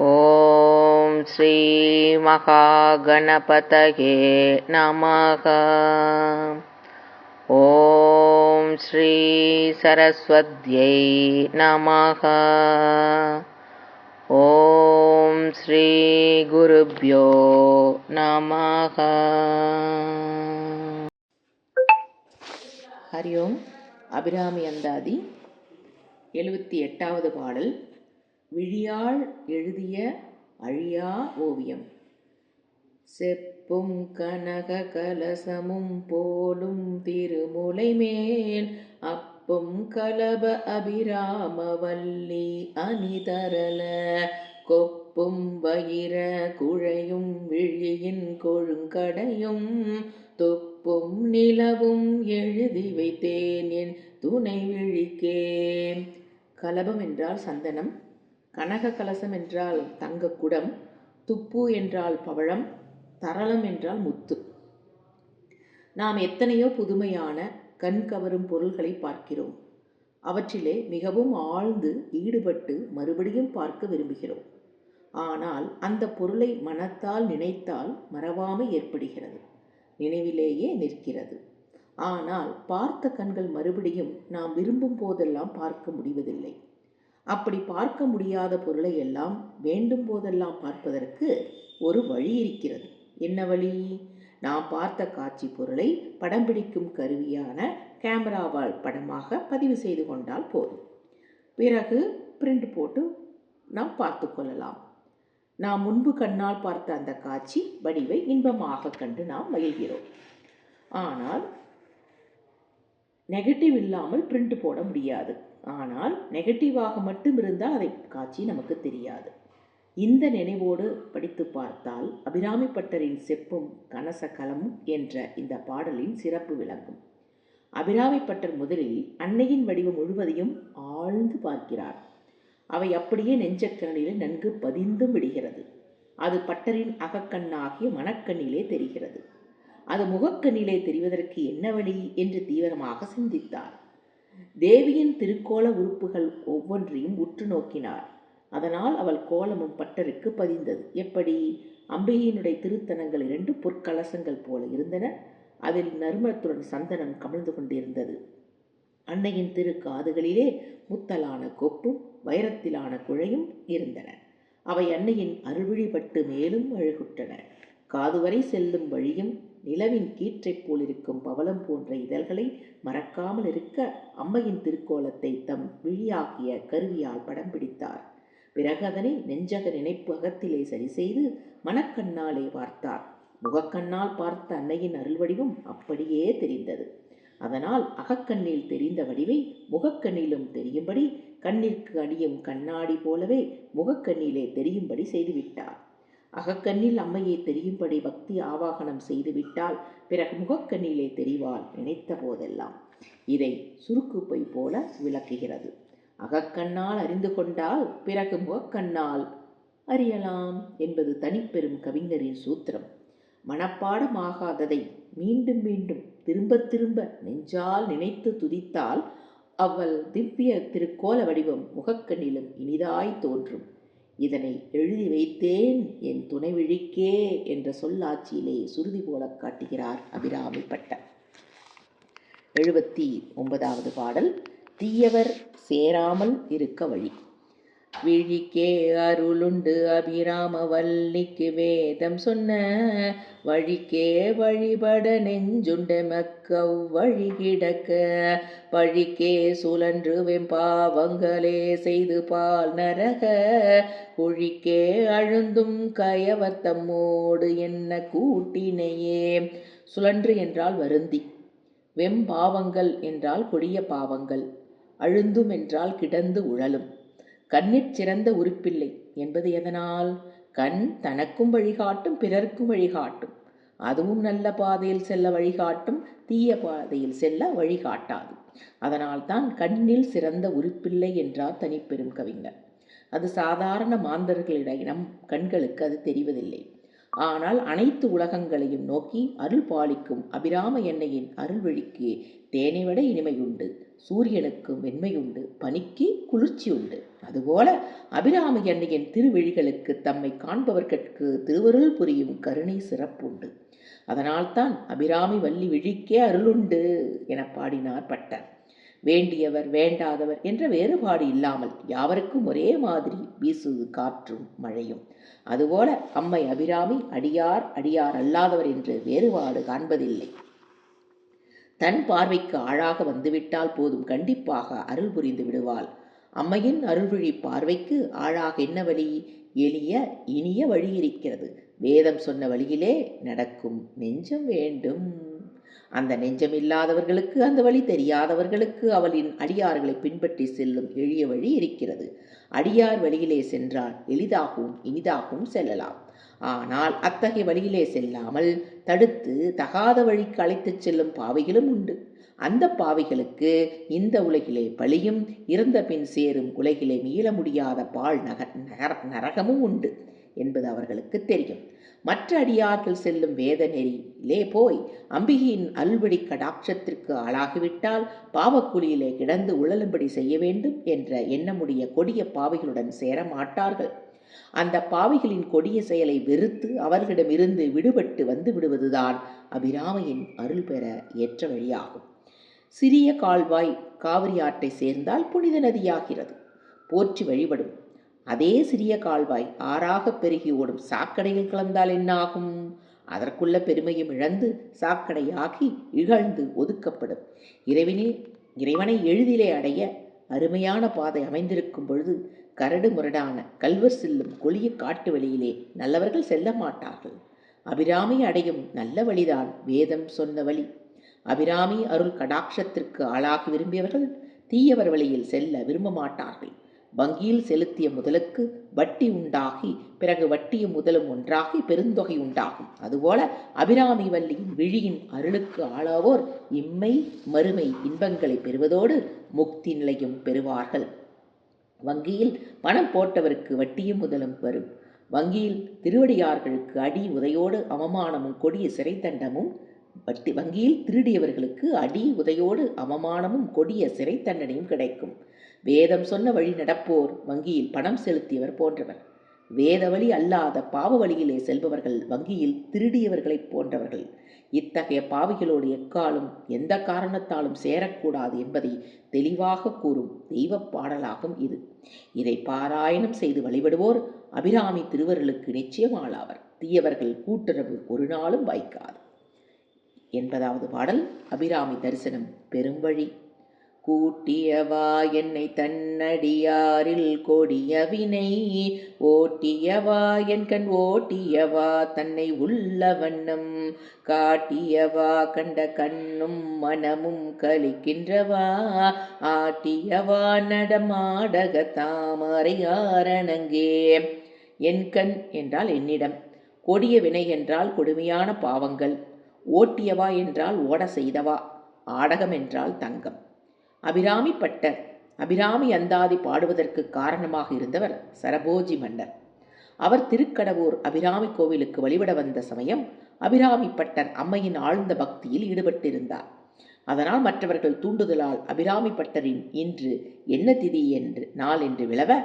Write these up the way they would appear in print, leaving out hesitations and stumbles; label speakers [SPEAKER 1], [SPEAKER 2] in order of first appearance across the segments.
[SPEAKER 1] ஓம் ஸ்ரீ மகாகணபதயே நமக. ஓம் ஸ்ரீ சரஸ்வத்யை நமக. ஓம் ஸ்ரீ குருப்யோ நமக. ஹரி ஓம். அபிராமி அந்தாதி 78வது பாடல். விழியாள் எழுதிய அழியா ஓவியம். செப்பும் கனக கலசமும் போலும் திருமுலை மேல் அப்பும் கலப அபிராமவல்லி அணிதரல கொப்பும் வயிர குழையும் விழியின் கொழுங்கடையும் தொப்பும் நிலவும் எழுதி வைத்தேன் என் துணை விழிக்கே. கலபம் என்றால் சந்தனம், கனக கலசம் என்றால் தங்க குடம், துப்பு என்றால் பவழம், தரளம் என்றால் முத்து. நாம் எத்தனையோ புதுமையான கண் கவரும் பொருள்களை பார்க்கிறோம். அவற்றிலே மிகவும் ஆழ்ந்து ஈடுபட்டு மறுபடியும் பார்க்க விரும்புகிறோம். ஆனால் அந்த பொருளை மனத்தால் நினைத்தால் மறவாமை ஏற்படுகிறது, நினைவிலேயே நிற்கிறது. ஆனால் பார்த்த கண்கள் மறுபடியும் நாம் விரும்பும் போதெல்லாம் பார்க்க முடிவதில்லை. அப்படி பார்க்க முடியாத பொருளை எல்லாம் வேண்டும் போதெல்லாம் பார்ப்பதற்கு ஒரு வழி இருக்கிறது. என்ன வழி? நாம் பார்த்த காட்சி பொருளை படம் பிடிக்கும் கருவியான கேமராவால் படமாக பதிவு செய்து கொண்டால் போதும். பிறகு பிரிண்ட் போட்டு நாம் பார்த்து கொள்ளலாம். நாம் முன்பு கண்ணால் பார்த்த அந்த காட்சி வடிவை இன்பமாக கண்டு நாம் மகிழ்கிறோம். ஆனால் நெகட்டிவ் இல்லாமல் பிரிண்ட் போட முடியாது. ஆனால் நெகட்டிவாக மட்டும் இருந்தால் அதை காட்சி நமக்கு தெரியாது. இந்த நினைவோடு படித்து பார்த்தால் அபிராமி பட்டரின் செப்பும் கனச கலமும் என்ற இந்த பாடலின் சிறப்பு விளங்கும். அபிராமி பட்டர் முதலில் அன்னையின் வடிவம் முழுவதையும் ஆழ்ந்து பார்க்கிறார். அவை அப்படியே நெஞ்சக்கண்ணிலே நன்கு பதிந்தும் விடுகிறது. அது பட்டரின் அகக்கண்ணாகிய மனக்கண்ணிலே தெரிகிறது. அது முகக்கண்ணிலே தெரிவதற்கு என்ன வழி என்று தீவிரமாக சிந்தித்தார். தேவியின் திருக்கோல உறுப்புகள் ஒவ்வொன்றையும் உற்று நோக்கினார். அதனால் அவள் கோலமும் பட்டருக்கு பதிந்தது. எப்படி? அம்பிகையினுடைய திருத்தலங்கள் 2 பொற்கலசங்கள் போல இருந்தன. அதில் நறுமணத்துடன் சந்தனம் கமிழ்ந்து கொண்டிருந்தது. அன்னையின் திரு காதுகளிலே முத்தலான கொப்பும் வைரத்திலான குழையும் இருந்தன. அவை அன்னையின் அருள்விழிப்பட்டு மேலும் அழகுற்றன. காதுவரை செல்லும் வழியும் நிலவின் கீற்றைப் போலிருக்கும் பவளம் போன்ற இதழ்களை மறக்காமல் இருக்க அம்மையின் திருக்கோலத்தை தம் விழியாகிய கருவியால் படம் பிடித்தார். பிறகு அதனை நெஞ்சக நினைப்பு அகத்திலே சரி செய்து மனக்கண்ணாலே பார்த்தார். முகக்கண்ணால் பார்த்த அன்னையின் அருள் வடிவம் அப்படியே தெரிந்தது. அதனால் அகக்கண்ணில் தெரிந்த வடிவை முகக்கண்ணிலும் தெரியும்படி கண்ணிற்கு அணியும் கண்ணாடி போலவே முகக்கண்ணிலே தெரியும்படி செய்துவிட்டார். அகக்கண்ணில் அம்மையை தெரியும்படி பக்தி ஆவாகனம் செய்துவிட்டால் பிறகு முகக்கண்ணிலே தெரிவாள் நினைத்த போதெல்லாம். இதை சுருக்குப்பை போல விளக்குகிறது. அகக்கண்ணால் அறிந்து கொண்டால் பிறகு முகக்கண்ணால் அறியலாம் என்பது தனிப்பெரும் கவிஞரின் சூத்திரம். மனப்பாடமாகாததை மீண்டும் மீண்டும் திரும்ப திரும்ப நெஞ்சால் நினைத்து துதித்தால் அவள் திவ்ய திருக்கோல வடிவம் முகக்கண்ணிலும் இனிதாய் தோன்றும். இதனை எழுதி வைத்தேன் என் துணை விழிக்கே என்ற சொல்லாட்சியிலே சுருதி போல காட்டுகிறார் அபிராமி பட்டர். 79வது பாடல். தீயவர் சேராமல் இருக்க வழி. விழிக்கே அருளுண்டு அபிராமவல்லிக்கு வேதம் சொன்ன வழிக்கே வழிபட நெஞ்சுண்ட மக்கவ் வழி கிடக்க பழிக்கே சுழன்று வெம்பாவங்களே செய்து பால் நரக குழிக்கே அழுந்தும் கயவத்தம்மோடு என்ன கூட்டினையே. சுழன்று என்றால் வருந்தி, வெம்பாவங்கள் என்றால் கொடிய பாவங்கள், அழுந்தும் என்றால் கிடந்து உழலும். கண்ணிற் சிறந்த உறுப்பில்லை என்பது எதனால்? கண் தனக்கும் வழிகாட்டும், பிறர்க்கும் வழிகாட்டும். அதுவும் நல்ல பாதையில் செல்ல வழிகாட்டும், தீய பாதையில் செல்ல வழிகாட்டாது. அதனால்தான் கண்ணில் சிறந்த உறுப்பில்லை என்றார் தனிப்பெரும் கவிஞர். அது சாதாரண மாந்தர்களிடையே நம் கண்களுக்கு அது தெரிவதில்லை. ஆனால் அனைத்து உலகங்களையும் நோக்கி அருள் பாலிக்கும் அபிராம எண்ணெயின் அருள்வழிக்கு தேனை விட இனிமையுண்டு. சூரியனுக்கு வெண்மையுண்டு, பனிக்கு குளிர்ச்சி உண்டு. அதுபோல அபிராமி அன்னையின் திருவிழிகளுக்கு தம்மை காண்பவர்கட்கு திருவருள் புரியும் கருணை சிறப்புண்டு. அதனால்தான் அபிராமி வள்ளி விழிக்கே அருளுண்டு என பாடினார் பட்டர். வேண்டியவர் வேண்டாதவர் என்ற வேறுபாடு இல்லாமல் யாவருக்கும் ஒரே மாதிரி வீசுவது காற்றும் மழையும். அதுபோல அம்மை அபிராமி அடியார் அடியார் அல்லாதவர் என்று வேறுபாடு காண்பதில்லை. தன் பார்வைக்கு ஆளாக வந்துவிட்டால் போதும், கண்டிப்பாக அருள் புரிந்து விடுவாள். அம்மையின் அருள்விழி பார்வைக்கு ஆளாக என்ன வழி? எளிய இனிய வழி இருக்கிறது. வேதம் சொன்ன வழியிலே நடக்கும் நெஞ்சம் வேண்டும். அந்த நெஞ்சம் இல்லாதவர்களுக்கு, அந்த வழி தெரியாதவர்களுக்கு அவளின் அடியார்களை பின்பற்றி செல்லும் எளிய வழி இருக்கிறது. அடியார் வழியிலே சென்றால் எளிதாகவும் இனிதாகவும் செல்லலாம். ஆனால் அத்தகைய வழியிலே செல்லாமல் தடுத்து தகாத வழிக்கு அழைத்துச் செல்லும் பாவிகளும் உண்டு. அந்த பாவிகளுக்கு இந்த உலகிலே பழியும், இறந்த பின் சேரும் உலகிலே மீள முடியாத பாழ் நரகமும் உண்டு என்பது அவர்களுக்கு தெரியும். மற்ற அடியார்கள் செல்லும் வேத நெறியிலே போய் அம்பிகையின் அல்வழி கடாட்சத்திற்கு ஆளாகிவிட்டால் பாவக்குழியிலே கிடந்து உழலும்படி செய்ய வேண்டும் என்ற எண்ணமுடைய கொடிய பாவிகளுடன் சேர மாட்டார்கள். அந்த பாவிகளின் கொடிய செயலை வெறுத்து அவர்களிடமிருந்து விடுபட்டு வந்து விடுவதுதான் அபிராமியின் அருள் பெற ஏற்ற வழியாகும். சிறிய கால்வாய் காவிரி ஆற்றை சேர்ந்தால் புனித நதியாகிறது, போற்றி வழிபடும். அதே சிறிய கால்வாய் ஆறாக பெருகி ஓடும் சாக்கடையில் கலந்தால் என்னாகும்? அதற்குள்ள பெருமையும் இழந்து சாக்கடையாகி இகழ்ந்து ஒதுக்கப்படும். இறைவனை எளிதிலே அடைய அருமையான பாதை அமைந்திருக்கும் பொழுது கரடு முரடான கல்வர் செல்லும் கொளிய காட்டு வழியிலே நல்லவர்கள் செல்ல மாட்டார்கள். அபிராமி அடையும் நல்ல வழிதான் வேதம் சொன்ன வழி. அபிராமி அருள் கடாட்சத்திற்கு ஆளாகி விரும்பியவர்கள் தீயவர் வழியில் செல்ல விரும்ப மாட்டார்கள். வங்கியில் செலுத்திய முதலுக்கு வட்டி உண்டாகி பிறகு வட்டியும் முதலும் ஒன்றாகி பெருந்தொகை உண்டாகும். அதுபோல அபிராமி வள்ளியின் விழியின் அருளுக்கு ஆளாவோர் இம்மை மறுமை இன்பங்களை பெறுவதோடு முக்தி நிலையும் பெறுவார்கள். வங்கியில் பணம் போட்டவருக்கு வட்டியும் முதலும் வரும். வங்கியில் திருவடியார்களுக்கு அடி உதையோடு அவமானமும் கொடிய சிறை தண்டமும், வங்கியில் திருடியவர்களுக்கு அடி உதையோடு அவமானமும் கொடிய சிறை தண்டனையும் கிடைக்கும். வேதம் சொன்ன வழி நடப்போர் வங்கியில் பணம் செலுத்தியவர் போன்றவர். வேத வழி அல்லாத பாவ வழியிலே செல்பவர்கள் வங்கியில் திருடியவர்களைப் போன்றவர்கள். இத்தகைய பாவிகளோடு எக்காலும் எந்த காரணத்தாலும் சேரக்கூடாது என்பதை தெளிவாக கூறும் தெய்வ பாடலாகும் இது. இதை பாராயணம் செய்து வழிபடுவோர் அபிராமி திருவருளுக்கு நிச்சயம் ஆளாவர். தீயவர்கள் கூட்டுறவு ஒரு நாளும் வாய்க்காது. 80வது பாடல். அபிராமி தரிசனம் பெரும் வழி. கூட்டியவா என்னை தன்னடியாரில் கொடிய வினை, ஓட்டியவா என் கண் ஓட்டியவா தன்னை உள்ள வண்ணம், காட்டியவா கண்ட கண்ணும் மனமும் கலிக்கின்றவா, ஆட்டியவா நடமாடக தாமரை ஆரணங்கே. என் கண் என்றால் என்னிடம், கொடிய வினை என்றால் கொடுமையான பாவங்கள், ஓட்டியவா என்றால் ஓட செய்தவா, ஆடகம் என்றால் தங்கம். அபிராமி பட்டர் அபிராமி அந்தாதி பாடுவதற்கு காரணமாக இருந்தவர் சரபோஜி மன்னர். அவர் திருக்கடவூர் அபிராமி கோவிலுக்கு வழிபட வந்த சமயம் அபிராமி பட்டர் அம்மையின் ஆழ்ந்த பக்தியில் ஈடுபட்டிருந்தார். அதனால் மற்றவர்கள் தூண்டுதலால் அபிராமி பட்டரின் இன்று என்ன திதி என்று நாள் என்று விளவ,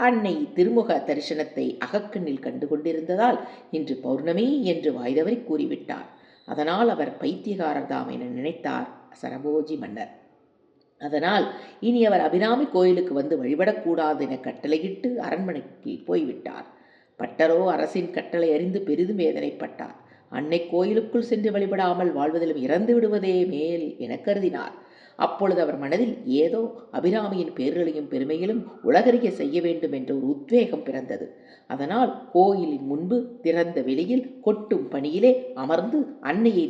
[SPEAKER 1] அன்னை திருமுக தரிசனத்தை அகக்கண்ணில் கண்டு கொண்டிருந்ததால் இன்று பௌர்ணமி என்று வாய்தவறி கூறிவிட்டார். அதனால் அவர் பைத்தியகாரர்தாம் என நினைத்தார் சரபோஜி மன்னர். அதனால் இனி அவர் அபிராமி கோயிலுக்கு வந்து வழிபடக்கூடாது என கட்டளையிட்டு அரண்மனைக்கு போய்விட்டார். பட்டரோ அரசின் கட்டளை அறிந்து பெரிதும் வேதனைப்பட்டார். அன்னை கோயிலுக்குள் சென்று வழிபடாமல் வாழ்வதிலும் இறந்து விடுவதே மேல் என கருதினார். அப்பொழுது அவர் மனதில் ஏதோ அபிராமியின் பேர்களையும் பெருமையிலும் உலகறிய செய்ய வேண்டும் என்ற ஒரு உத்வேகம் பிறந்தது. அதனால் கோயிலின் முன்பு திறந்த வெளியில் கொட்டும் பணியிலே அமர்ந்து அன்னையை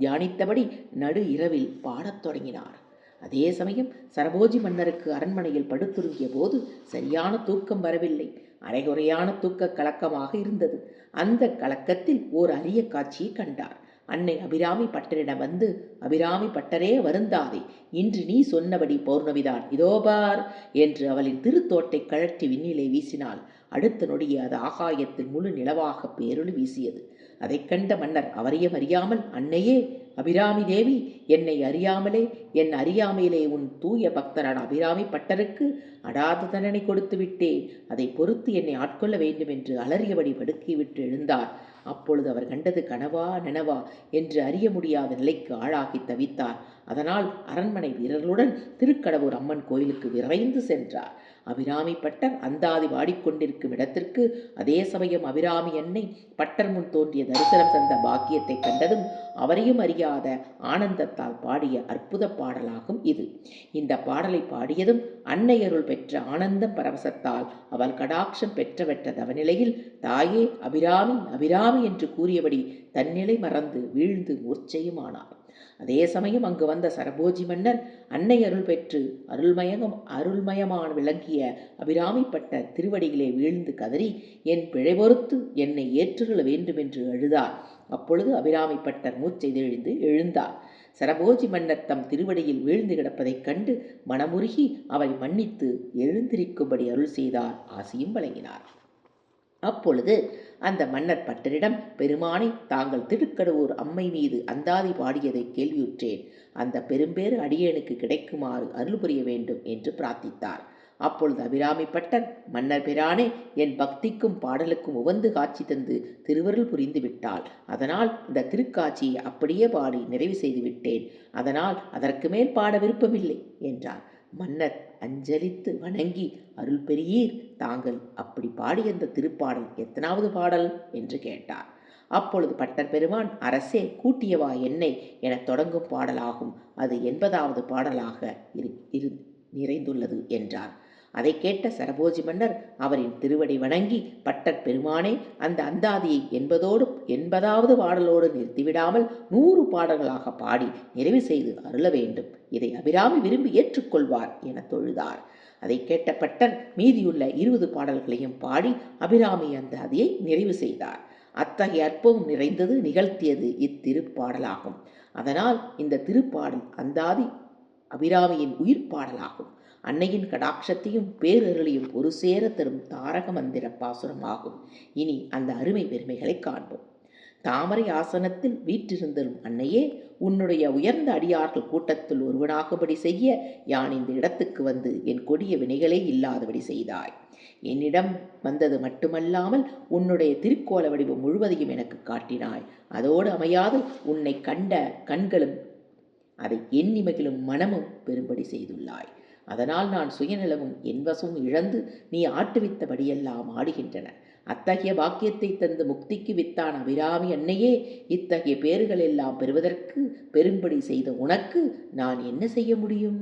[SPEAKER 1] தியானித்தபடி நடு இரவில் பாடத் தொடங்கினார். அதே சமயம் சரபோஜி மன்னருக்கு அரண்மனையில் படுத்துறங்கிய போது சரியான தூக்கம் வரவில்லை. அரைகுறையான தூக்க கலக்கமாக இருந்தது. அந்த கலக்கத்தில் ஓர் அரிய காட்சியை கண்டார். அன்னை அபிராமி பட்டரிடம் வந்து, அபிராமி பட்டரே வருந்தாதே, இன்று நீ சொன்னபடி பௌர்ணமிதான், இதோபார் என்று அவளின் திருத்தோட்டை கழற்றி விண்ணிலே வீசினாள். அடுத்த நொடியே அது ஆகாயத்தில் முழு நிலவாக பேரொளி வீசியது. அதைக் கண்ட மன்னர் அவரையும் அறியாமல், அன்னையே அபிராமி தேவி, என்னை அறியாமலே என் அறியாமையிலே உன் தூய பக்தரான அபிராமி பட்டருக்கு அடாத தண்டனை கொடுத்து விட்டேன். அதை பொறுத்து என்னை ஆட்கொள்ள வேண்டும் என்று அலறியபடி படுக்கிவிட்டு எழுந்தார். அப்பொழுது அவர் கண்டது கனவா நனவா என்று அறிய முடியாத நிலைக்கு ஆளாகி தவித்தார். அதனால் அரண்மனை வீரர்களுடன் திருக்கடவூர் அம்மன் கோயிலுக்கு விரைந்து சென்றார். அபிராமி பட்டர் அந்தாதி வாடிக்கொண்டிருக்கும் இடத்திற்கு அதே சமயம் அபிராமி அன்னை பட்டர் முன் தோன்றிய தரிசனம் தந்த பாக்கியத்தை கண்டதும் அவரையும் அறியாத ஆனந்தத்தால் பாடிய அற்புத பாடலாகும் இது. இந்த பாடலை பாடியதும் அன்னை அருள் பெற்ற ஆனந்தம் பரவசத்தால் அவள் கடாட்சம் பெற்றவற்ற தவநிலையில் தாயே அபிராமி அபிராமி என்று கூறியபடி தன்னிலை மறந்து வீழ்ந்து மூர்ச்சையுமானார். அதே சமயம் அங்கு வந்த சரபோஜி மன்னர் அன்னை அருள் பெற்று அருள்மயமான விளங்கிய அபிராமிப்பட்ட திருவடிகளே வீழ்ந்து கதறி என் பிழை பொறுத்து என்னை ஏற்றுள்ள வேண்டுமென்று அழுதார். அப்பொழுது அபிராமிப்பட்டர் மூச்சை தெளிந்து எழுந்தார். சரபோஜி மன்னர் தம் திருவடியில் வீழ்ந்து கிடப்பதைக் கண்டு மனமுருகி அவரை மன்னித்து எழுந்திருக்கும்படி அருள் செய்தார். ஆசியும் வழங்கினார். அப்பொழுது அந்த மன்னர் பட்டரிடம், பெருமானை தாங்கள் திருக்கடவூர் அம்மை மீது அந்தாதி பாடியதை கேள்வியுற்றேன். அந்த பெரும்பேறு அடியேனுக்கு கிடைக்குமாறு அருள் புரிய வேண்டும் என்று பிரார்த்தித்தார். அப்பொழுது அபிராமி பட்டர், மன்னர் பிரானே, என் பக்திக்கும் பாடலுக்கும் உவந்து காட்சி தந்து திருவருள் புரிந்து விட்டாள். அதனால் இந்த திருக்காட்சியை அப்படியே பாடி நிறைவு செய்து விட்டேன். அதனால் அதற்கு மேல் பாட விருப்பமில்லை என்றார். மன்னர் அஞ்சலித்து வணங்கி, அருள் பெரியீர், தாங்கள் அப்படி பாடிய அந்த திருப்பாடல் எத்தனாவது பாடல் என்று கேட்டார். அப்பொழுது பட்டர் பெருமான், அரசே, கூட்டியவா என்னை என தொடங்கும் பாடலாகும். அது 80வது பாடலாக நிறைந்துள்ளது என்றார். அதை கேட்ட சரபோஜி மன்னர் அவரின் திருவடி வணங்கி, பட்டர் பெருமானே, அந்த அந்தாதியை 80வது பாடலோடு நிறுத்திவிடாமல் 100 பாடல்களாக பாடி நிறைவு செய்து அருள வேண்டும். இதை அபிராமி விரும்பி ஏற்றுக்கொள்வார் என தொழுதார். அதை கேட்ட பட்டர் மீதியுள்ள 20 பாடல்களையும் பாடி அபிராமி அந்தாதியை நிறைவு செய்தார். அத்தகைய அற்புதம் நிறைந்தது நிகழ்த்தியது இத்திருப்பாடலாகும். அதனால் இந்த திருப்பாடல் அந்தாதி அபிராமியின் உயிர் பாடலாகும். அன்னையின் கடாட்சத்தையும் பேரருளையும் ஒரு சேர தரும் தாரக மந்திர பாசுரமாகும். இனி அந்த அருமை பெருமைகளை காண்போம். தாமரை ஆசனத்தில் வீற்றிருந்தரும் அன்னையே, உன்னுடைய உயர்ந்த அடியார்கள் கூட்டத்தில் ஒருவனாகபடி செய்ய யான் இந்த இடத்துக்கு வந்து என் கொடிய வினைகளே இல்லாதபடி செய்தாய். என்னிடம் வந்தது மட்டுமல்லாமல் உன்னுடைய திருக்கோல வடிவம் முழுவதையும் எனக்கு காட்டினாய். அதோடு அமையாது உன்னை கண்ட கண்களும் அதை எண்ணி மகிழும் மனமும் பெரும்படி செய்துள்ளாய். அதனால் நான் சுயநிலவும் என் வசமும் இழந்து நீ ஆட்டுவித்தபடியெல்லாம் ஆடுகின்றன. அத்தகைய பாக்கியத்தை தந்து முக்திக்கு வித்தான் அபிராமி அன்னையே, இத்தகைய பேறுகள் எல்லாம் பெறுவதற்கு பெரும்படி செய்த உனக்கு நான் என்ன செய்ய முடியும்?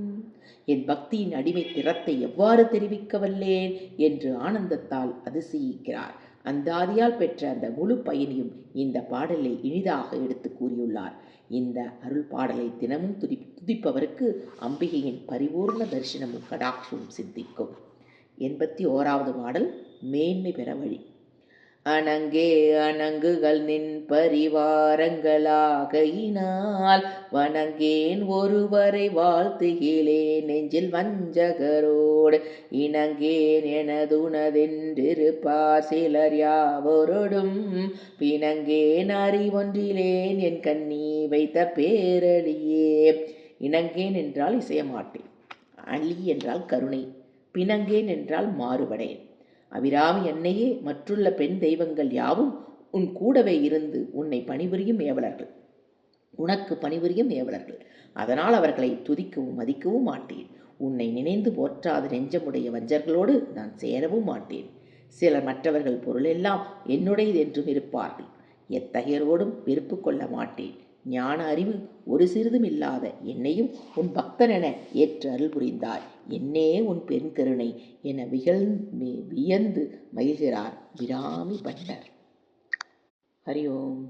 [SPEAKER 1] என் பக்தியின் அடிமை திறத்தை எவ்வாறு தெரிவிக்க வல்லேன் என்று ஆனந்தத்தால் அதிசயிக்கிறார். அந்தாதியால் பெற்ற அந்த முழு பயனையும் இந்த பாடலை இனிதாக எடுத்து கூறியுள்ளார். இந்த அருள் பாடலை தினமும் துதிப்பவருக்கு அம்பிகையின் பரிபூர்ண தரிசனமும் கடாட்சமும் சித்திக்கும். 81வது பாடல் மேன்மை பெற வழி. அணங்கே அணங்குகள் நின் பரிவாரங்களாகையினால் வணங்கேன் ஒருவரை வாழ்த்துகிலே நெஞ்சில் வஞ்சகரோடு இணங்கேன் எனதுனதென்றிருப்பார் சிலர் யாவரோடும் பிணங்கேன் அறிவொன்றிலேன் என் கண்ணி வைத்த பேரழியே. இணங்கேன் என்றால் இசையமாட்டேன், அழி என்றால் கருணை, பிணங்கேன் என்றால் மாறுபடேன். அபிராமி அன்னையே, மற்றுள்ள பெண் தெய்வங்கள் யாவும் உன் கூடவே இருந்து உன்னை பணிபுரியும் ஏவலர்கள், உனக்கு பணிபுரியும் ஏவலர்கள். அதனால் அவர்களை துதிக்கவும் மதிக்கவும் மாட்டேன். உன்னை நினைந்து போற்றாத நெஞ்சமுடைய வஞ்சர்களோடு நான் சேரவும் மாட்டேன். சிலர் மற்றவர்கள் பொருளெல்லாம் என்னுடையது என்றும் இருப்பார்கள். எத்தகையரோடும் வெறுப்பு கொள்ள மாட்டேன். ஞான அறிவு ஒரு சிறிதும் இல்லாத என்னையும் உன் பக்தனென ஏற்று அருள் புரிந்தாய். என்னே உன் பெருங்கருணை என வியந்து மகிழ்கிறார் அபிராமி பட்டர். ஹரி ஓம்.